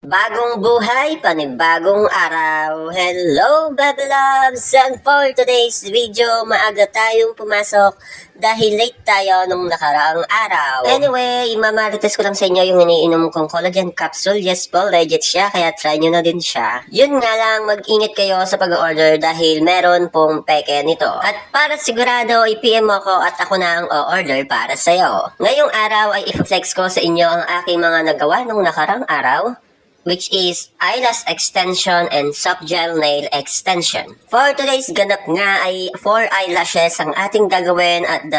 Bagong buhay, panibagong araw. Hello, baby loves! And for today's video, maaga tayong pumasok dahil late tayo nung nakaraang araw. Anyway, imamarites ko lang sa inyo yung iniinom kong collagen capsule. Yes po, legit siya, kaya try nyo na din siya. Yun nga lang, mag-ingat kayo sa pag-order dahil meron pong peke nito. At para sigurado, i-PM mo ko at ako na ang o-order para sa'yo. Ngayong araw ay i-flex ko sa inyo ang aking mga nagawa nung nakaraang araw, which is eyelash extension and soft gel nail extension. For today's ganap nga ay 4 eyelashes ang ating gagawin at 2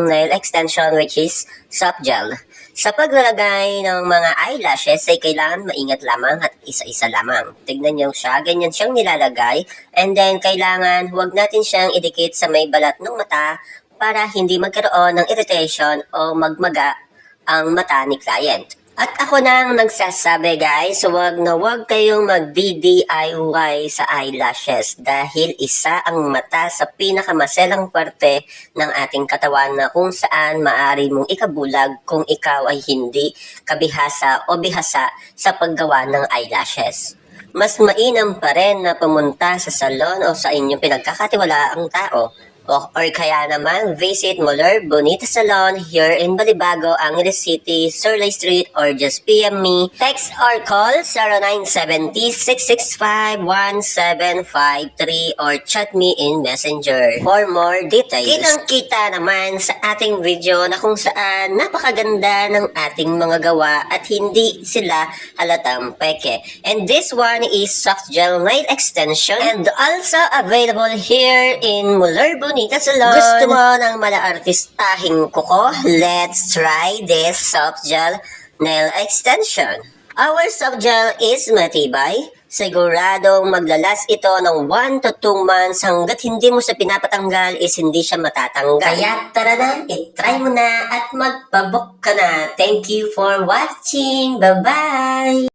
nail extension which is soft gel. Sa paglalagay ng mga eyelashes ay kailangan maingat lamang at isa-isa lamang. Tignan nyo siya, ganyan siyang nilalagay, and then kailangan huwag natin siyang idikit sa may balat ng mata para hindi magkaroon ng irritation o magmaga ang mata ni client. At ako nang nagsasabi guys, huwag na huwag kayong mag-DIY sa eyelashes dahil isa ang mata sa pinakamaselang parte ng ating katawan na kung saan maaari mong ikabulag kung ikaw ay hindi kabihasa o bihasa sa paggawa ng eyelashes. Mas mainam pa rin na pumunta sa salon o sa inyong pinagkakatiwalaang tao. Or kaya naman, visit Muller Bonita Salon here in Balibago, Angeles City, Surley Street, or just PM me. Text or call 0970-665-1753 or chat me in Messenger for more details. Kitang-kita naman sa ating video na kung saan napakaganda ng ating mga gawa at hindi sila halatang peke. And this one is soft gel nail extension and also available here in Muller Bonita Salon. Gusto mo ng mala-artistahing kuko? Let's try this soft gel nail extension. Our soft gel is matibay. Siguradong maglalas ito ng 1 to 2 months hanggat hindi mo siya pinapatanggal is hindi siya matatanggal. Kaya tara na, itry mo na at magpabook ka na. Thank you for watching. Bye-bye!